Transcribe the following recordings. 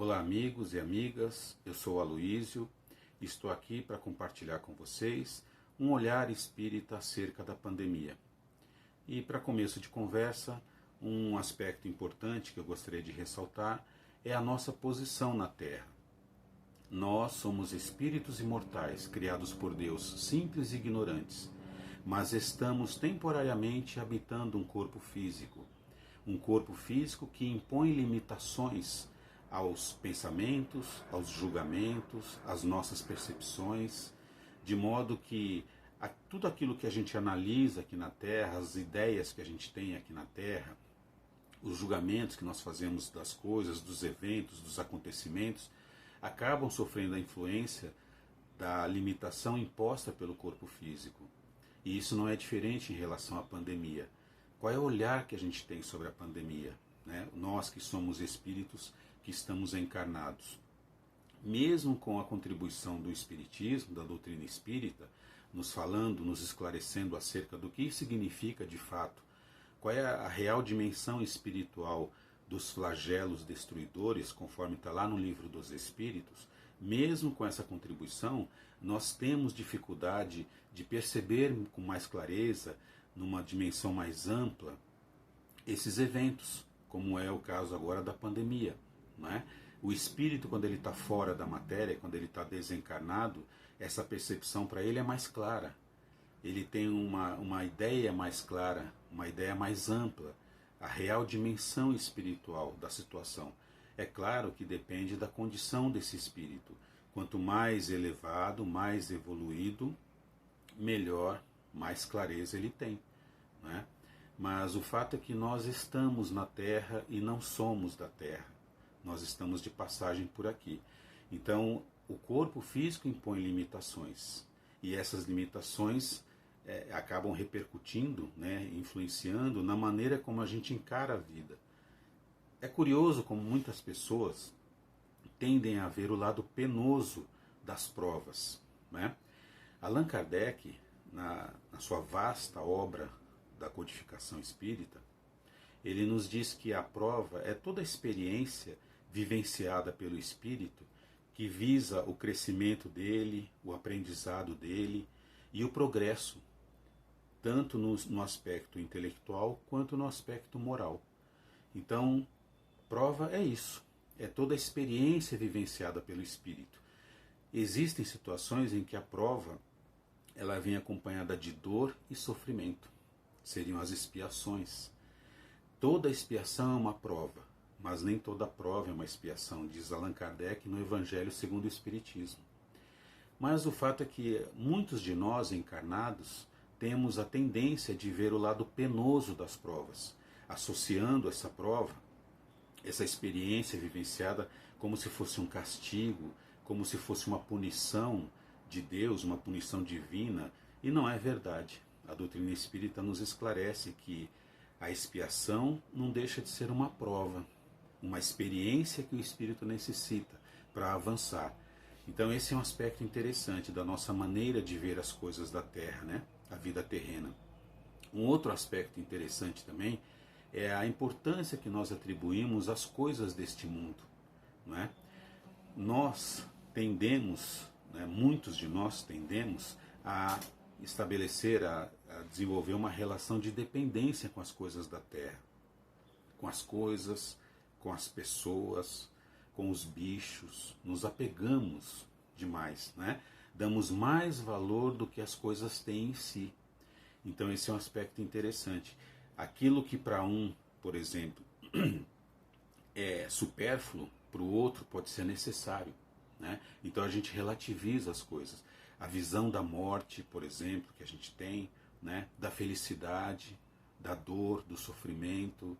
Olá amigos e amigas, eu sou Aloísio e estou aqui para compartilhar com vocês um olhar espírita acerca da pandemia. E para começo de conversa, um aspecto importante que eu gostaria de ressaltar é a nossa posição na Terra. Nós somos espíritos imortais criados por Deus, simples e ignorantes, mas estamos temporariamente habitando um corpo físico. Um corpo físico que impõe limitações aos pensamentos, aos julgamentos, às nossas percepções, de modo que tudo aquilo que a gente analisa aqui na Terra, as ideias que a gente tem aqui na Terra, os julgamentos que nós fazemos das coisas, dos eventos, dos acontecimentos, acabam sofrendo a influência da limitação imposta pelo corpo físico. E isso não é diferente em relação à pandemia. Qual é o olhar que a gente tem sobre a pandemia? Nós que somos espíritos que estamos encarnados. Mesmo com a contribuição do Espiritismo, da doutrina espírita, nos falando, nos esclarecendo acerca do que significa de fato, qual é a real dimensão espiritual dos flagelos destruidores, conforme está lá no Livro dos Espíritos, mesmo com essa contribuição, nós temos dificuldade de perceber com mais clareza, numa dimensão mais ampla, esses eventos, como é o caso agora da pandemia. Não é? O espírito, quando ele está fora da matéria, quando ele está desencarnado, essa percepção para ele é mais clara. Ele tem uma ideia mais clara, uma ideia mais ampla, a real dimensão espiritual da situação. É claro que depende da condição desse espírito. Quanto mais elevado, mais evoluído, melhor, mais clareza ele tem. Não é? Mas o fato é que nós estamos na Terra e não somos da Terra. Nós estamos de passagem por aqui. Então, o corpo físico impõe limitações. E essas limitações acabam repercutindo, influenciando na maneira como a gente encara a vida. É curioso como muitas pessoas tendem a ver o lado penoso das provas. Allan Kardec, na sua vasta obra da codificação espírita, ele nos diz que a prova é toda a experiência vivenciada pelo espírito que visa o crescimento dele, o aprendizado dele e o progresso, tanto no aspecto intelectual quanto no aspecto moral. Então, prova é isso, é toda a experiência vivenciada pelo espírito. Existem situações em que a prova ela vem acompanhada de dor e sofrimento, seriam as expiações. Toda expiação é uma prova, mas nem toda prova é uma expiação, diz Allan Kardec no Evangelho segundo o Espiritismo. Mas o fato é que muitos de nós encarnados temos a tendência de ver o lado penoso das provas, associando essa prova, essa experiência vivenciada, como se fosse um castigo, como se fosse uma punição de Deus, uma punição divina, e não é verdade. A doutrina espírita nos esclarece que a expiação não deixa de ser uma prova, uma experiência que o espírito necessita para avançar. Então esse é um aspecto interessante da nossa maneira de ver as coisas da Terra, a vida terrena. Um outro aspecto interessante também é a importância que nós atribuímos às coisas deste mundo. Nós tendemos, muitos de nós tendemos a estabelecer, a desenvolver uma relação de dependência com as coisas da Terra, com as coisas, com as pessoas, com os bichos, nos apegamos demais, damos mais valor do que as coisas têm em si. Então esse é um aspecto interessante. Aquilo que para um, por exemplo, é supérfluo, para o outro pode ser necessário. Então a gente relativiza as coisas. A visão da morte, por exemplo, que a gente tem, da felicidade, da dor, do sofrimento.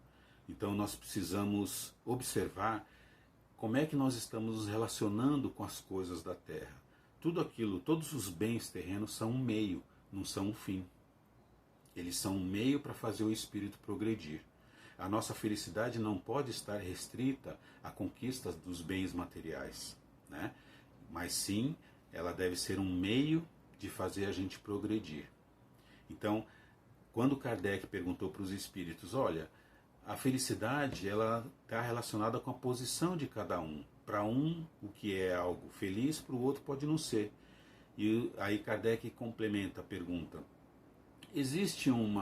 Então nós precisamos observar como é que nós estamos nos relacionando com as coisas da Terra. Tudo aquilo, todos os bens terrenos são um meio, não são um fim. Eles são um meio para fazer o espírito progredir. A nossa felicidade não pode estar restrita à conquista dos bens materiais, mas sim, ela deve ser um meio de fazer a gente progredir. Então, quando Kardec perguntou para os espíritos, olha, a felicidade ela está relacionada com a posição de cada um. Para um, o que é algo feliz, para o outro pode não ser. E aí Kardec complementa a pergunta. Existe um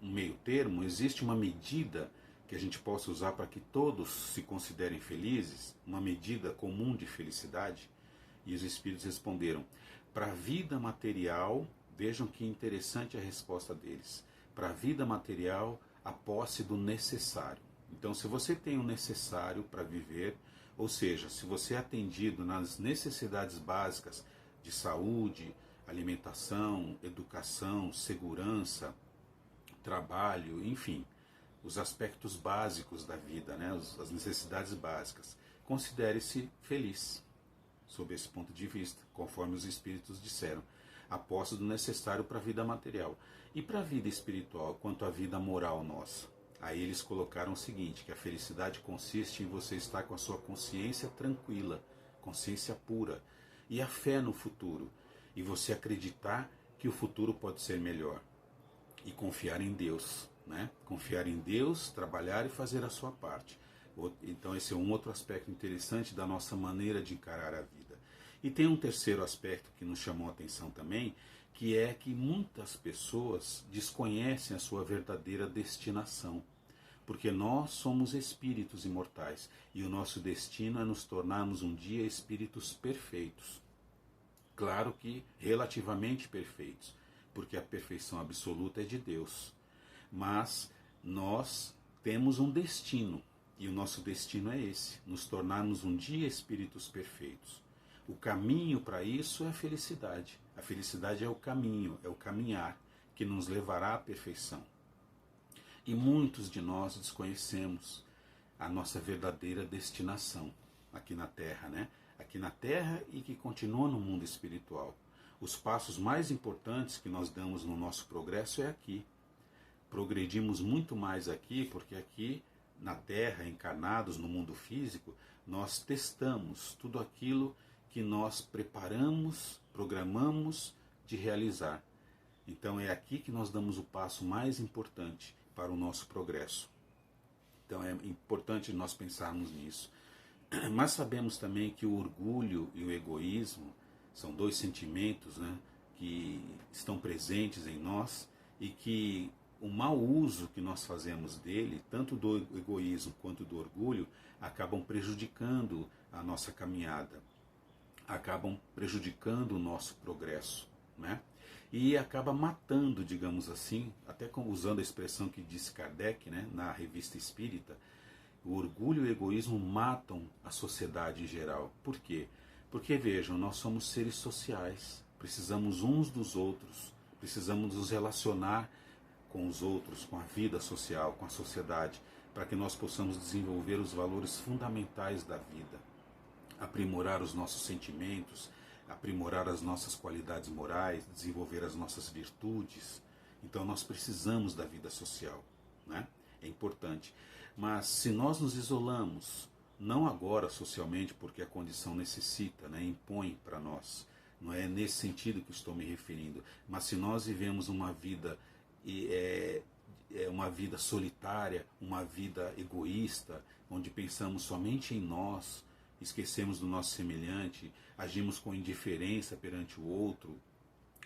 meio termo, existe uma medida que a gente possa usar para que todos se considerem felizes, uma medida comum de felicidade? E os espíritos responderam, para a vida material, vejam que interessante a resposta deles, para a vida material, a posse do necessário. Então, se você tem o necessário para viver, ou seja, se você é atendido nas necessidades básicas de saúde, alimentação, educação, segurança, trabalho, enfim, os aspectos básicos da vida, né, as necessidades básicas, considere-se feliz, sob esse ponto de vista, conforme os espíritos disseram, a posse do necessário para a vida material. E para a vida espiritual, quanto à vida moral nossa? Aí eles colocaram o seguinte, que a felicidade consiste em você estar com a sua consciência tranquila, consciência pura, e a fé no futuro, e você acreditar que o futuro pode ser melhor, e confiar em Deus, né? Confiar em Deus, trabalhar e fazer a sua parte. Então esse é um outro aspecto interessante da nossa maneira de encarar a vida. E tem um terceiro aspecto que nos chamou a atenção também, que é que muitas pessoas desconhecem a sua verdadeira destinação. Porque nós somos espíritos imortais e o nosso destino é nos tornarmos um dia espíritos perfeitos. Claro que relativamente perfeitos, porque a perfeição absoluta é de Deus. Mas nós temos um destino, e o nosso destino é esse, nos tornarmos um dia espíritos perfeitos. O caminho para isso é a felicidade. A felicidade é o caminho, é o caminhar, que nos levará à perfeição. E muitos de nós desconhecemos a nossa verdadeira destinação aqui na Terra, né? Aqui na Terra e que continua no mundo espiritual. Os passos mais importantes que nós damos no nosso progresso é aqui. Progredimos muito mais aqui, porque aqui na Terra, encarnados no mundo físico, nós testamos tudo aquilo que nós preparamos, programamos de realizar. Então é aqui que nós damos o passo mais importante para o nosso progresso. Então é importante nós pensarmos nisso. Mas sabemos também que o orgulho e o egoísmo são dois sentimentos, né, que estão presentes em nós e que o mau uso que nós fazemos dele, tanto do egoísmo quanto do orgulho, acabam prejudicando a nossa caminhada, acabam prejudicando o nosso progresso, né? E acaba matando, digamos assim, até usando a expressão que disse Kardec, né, na Revista Espírita, o orgulho e o egoísmo matam a sociedade em geral. Por quê? Porque, vejam, nós somos seres sociais, precisamos uns dos outros, precisamos nos relacionar com os outros, com a vida social, com a sociedade, para que nós possamos desenvolver os valores fundamentais da vida, aprimorar os nossos sentimentos, aprimorar as nossas qualidades morais, desenvolver as nossas virtudes. Então nós precisamos da vida social, né? É importante. Mas se nós nos isolamos, não agora socialmente, porque a condição necessita, né, impõe para nós, não é nesse sentido que estou me referindo, mas se nós vivemos uma vida uma vida solitária, uma vida egoísta, onde pensamos somente em nós, esquecemos do nosso semelhante, agimos com indiferença perante o outro,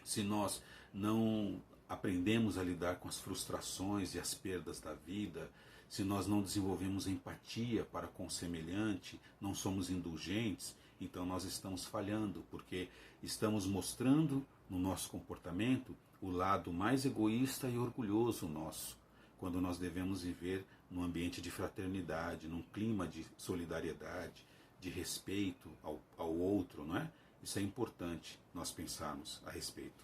se nós não aprendemos a lidar com as frustrações e as perdas da vida, se nós não desenvolvemos empatia para com o semelhante, não somos indulgentes, então nós estamos falhando, porque estamos mostrando no nosso comportamento o lado mais egoísta e orgulhoso nosso, quando nós devemos viver num ambiente de fraternidade, num clima de solidariedade, de respeito ao outro, não é? Isso é importante nós pensarmos a respeito.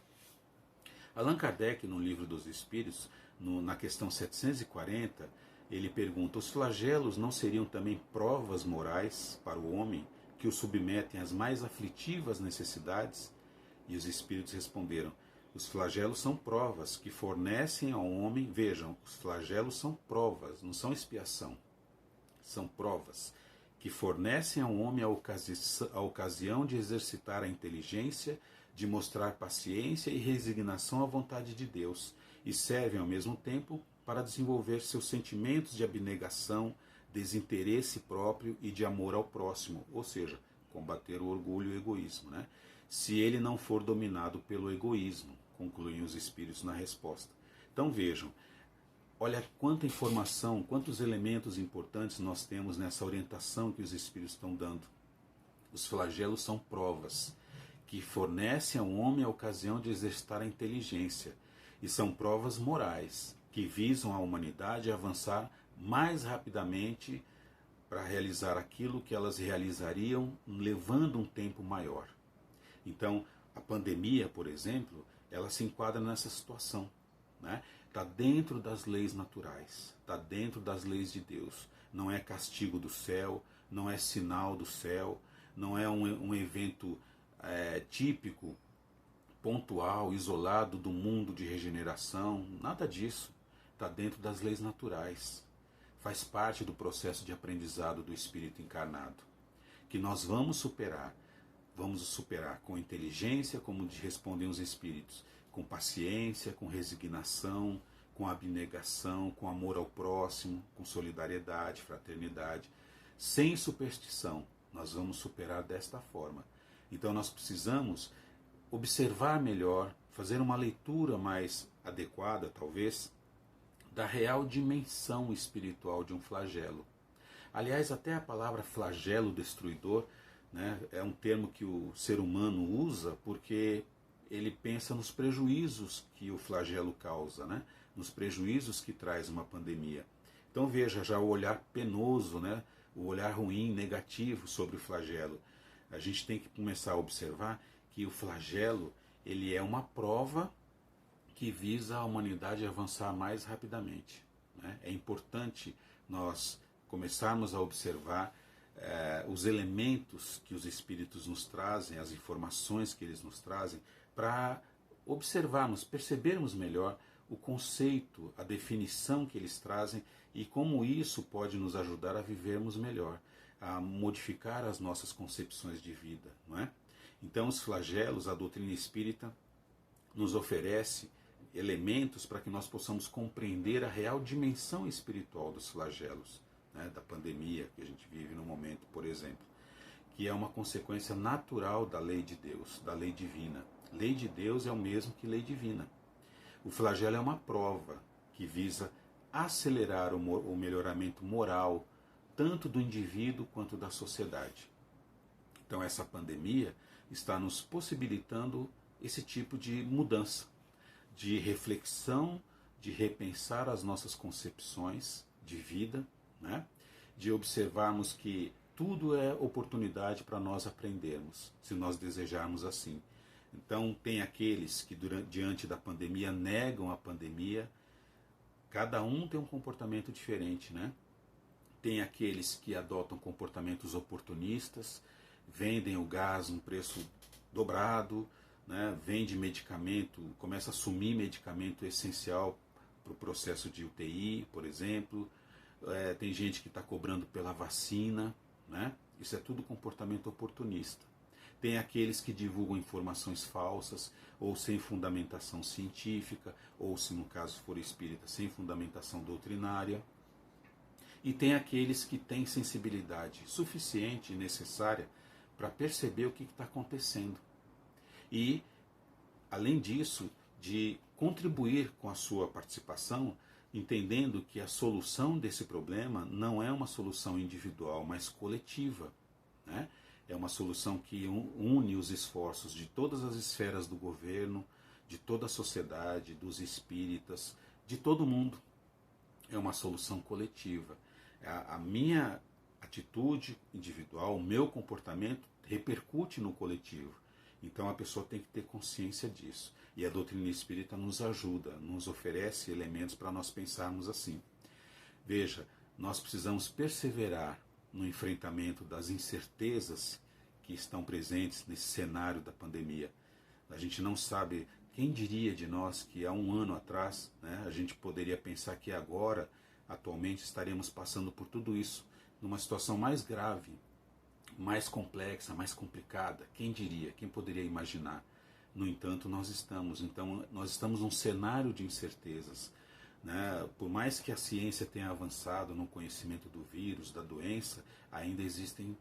Allan Kardec, no Livro dos Espíritos, na questão 740, ele pergunta, os flagelos não seriam também provas morais para o homem que o submetem às mais aflitivas necessidades? E os Espíritos responderam, os flagelos são provas que fornecem ao homem, vejam, os flagelos são provas, não são expiação, são provas que fornecem ao homem a ocasião de exercitar a inteligência, de mostrar paciência e resignação à vontade de Deus, e servem ao mesmo tempo para desenvolver seus sentimentos de abnegação, desinteresse próprio e de amor ao próximo, ou seja, combater o orgulho e o egoísmo, né? Se ele não for dominado pelo egoísmo, concluem os espíritos na resposta. Então vejam, olha quanta informação, quantos elementos importantes nós temos nessa orientação que os espíritos estão dando. Os flagelos são provas que fornecem ao homem a ocasião de exercitar a inteligência, e são provas morais que visam a humanidade a avançar mais rapidamente para realizar aquilo que elas realizariam levando um tempo maior. Então, a pandemia, por exemplo, ela se enquadra nessa situação, né? Está dentro das leis naturais, está dentro das leis de Deus. Não é castigo do céu, não é sinal do céu, não é um evento típico, pontual, isolado do mundo de regeneração, nada disso. Está dentro das leis naturais. Faz parte do processo de aprendizado do espírito encarnado, que nós vamos superar com inteligência, como respondem os espíritos, com paciência, com resignação, com abnegação, com amor ao próximo, com solidariedade, fraternidade, sem superstição. Nós vamos superar desta forma. Então nós precisamos observar melhor, fazer uma leitura mais adequada, talvez, da real dimensão espiritual de um flagelo. Aliás, até a palavra flagelo destruidor, né, é um termo que o ser humano usa porque ele pensa nos prejuízos que o flagelo causa, né, nos prejuízos que traz uma pandemia. Então veja já o olhar penoso, né, o olhar ruim, negativo sobre o flagelo. A gente tem que começar a observar que o flagelo ele é uma prova que visa a humanidade avançar mais rapidamente, né? É importante nós começarmos a observar os elementos que os espíritos nos trazem, as informações que eles nos trazem, para observarmos, percebermos melhor o conceito, a definição que eles trazem e como isso pode nos ajudar a vivermos melhor, a modificar as nossas concepções de vida, não é? Então os flagelos, a doutrina espírita nos oferece elementos para que nós possamos compreender a real dimensão espiritual dos flagelos, né, da pandemia que a gente vive no momento, por exemplo, que é uma consequência natural da lei de Deus, da lei divina. Lei de Deus é o mesmo que lei divina. O flagelo é uma prova que visa acelerar o melhoramento moral, tanto do indivíduo quanto da sociedade. Então essa pandemia está nos possibilitando esse tipo de mudança, de reflexão, de repensar as nossas concepções de vida, né? De observarmos que tudo é oportunidade para nós aprendermos, se nós desejarmos assim. Então tem aqueles que diante da pandemia negam a pandemia, cada um tem um comportamento diferente, né? Tem aqueles que adotam comportamentos oportunistas, vendem o gás num preço dobrado, né, vende medicamento, começa a assumir medicamento essencial para o processo de UTI, por exemplo. Tem gente que está cobrando pela vacina, né? Isso é tudo comportamento oportunista. Tem aqueles que divulgam informações falsas, ou sem fundamentação científica, ou se no caso for espírita, sem fundamentação doutrinária. E tem aqueles que têm sensibilidade suficiente e necessária para perceber o que está acontecendo. E, além disso, de contribuir com a sua participação, entendendo que a solução desse problema não é uma solução individual, mas coletiva, né? É uma solução que une os esforços de todas as esferas do governo, de toda a sociedade, dos espíritas, de todo mundo. É uma solução coletiva. A minha atitude individual, o meu comportamento repercute no coletivo. Então a pessoa tem que ter consciência disso. E a doutrina espírita nos ajuda, nos oferece elementos para nós pensarmos assim. Veja, nós precisamos perseverar no enfrentamento das incertezas que estão presentes nesse cenário da pandemia. A gente não sabe, quem diria de nós que há um ano atrás, né, a gente poderia pensar que agora, atualmente, estaremos passando por tudo isso, numa situação mais grave, mais complexa, mais complicada. Quem diria? Quem poderia imaginar? No entanto, nós estamos. Então, nós estamos num cenário de incertezas. né? Por mais que a ciência tenha avançado no conhecimento do vírus, da doença, ainda existem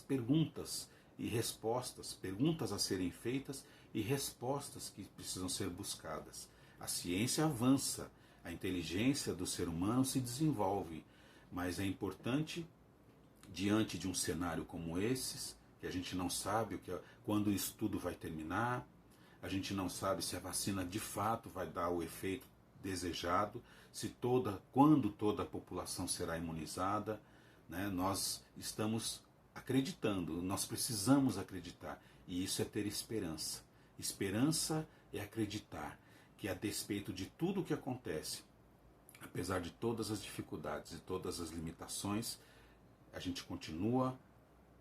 perguntas e respostas, perguntas a serem feitas e respostas que precisam ser buscadas. A ciência avança, a inteligência do ser humano se desenvolve, mas é importante, diante de um cenário como esses, que a gente não sabe quando o estudo vai terminar, a gente não sabe se a vacina de fato vai dar o efeito desejado, quando toda a população será imunizada, né? Nós estamos acreditando, nós precisamos acreditar, e isso é ter esperança. Esperança é acreditar que, a despeito de tudo o que acontece, apesar de todas as dificuldades e todas as limitações, a gente continua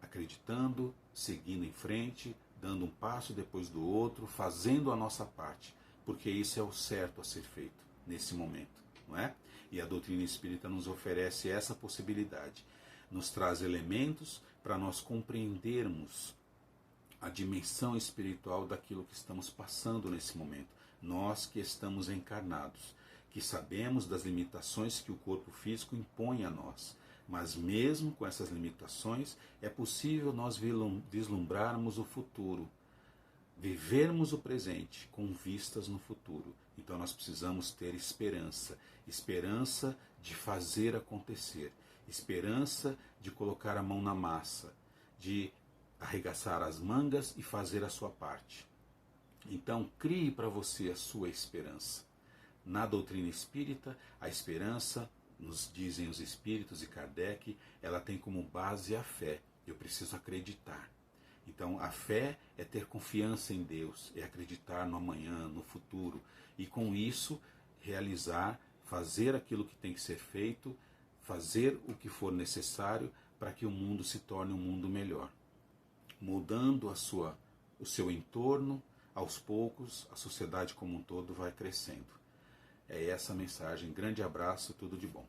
acreditando, seguindo em frente, dando um passo depois do outro, fazendo a nossa parte, porque isso é o certo a ser feito nesse momento, não é? E a doutrina espírita nos oferece essa possibilidade, nos traz elementos para nós compreendermos a dimensão espiritual daquilo que estamos passando nesse momento. Nós que estamos encarnados, que sabemos das limitações que o corpo físico impõe a nós, mas mesmo com essas limitações, é possível nós vislumbrarmos o futuro, vivermos o presente com vistas no futuro. Então nós precisamos ter esperança, esperança de fazer acontecer, esperança de colocar a mão na massa, de arregaçar as mangas e fazer a sua parte. Então crie para você a sua esperança. Na doutrina espírita, a esperança, nos dizem os espíritos e Kardec, ela tem como base a fé. Eu preciso acreditar. Então a fé é ter confiança em Deus, é acreditar no amanhã, no futuro, e com isso realizar, fazer aquilo que tem que ser feito, fazer o que for necessário para que o mundo se torne um mundo melhor. Mudando o seu entorno, aos poucos a sociedade como um todo vai crescendo. É essa a mensagem. Grande abraço, tudo de bom.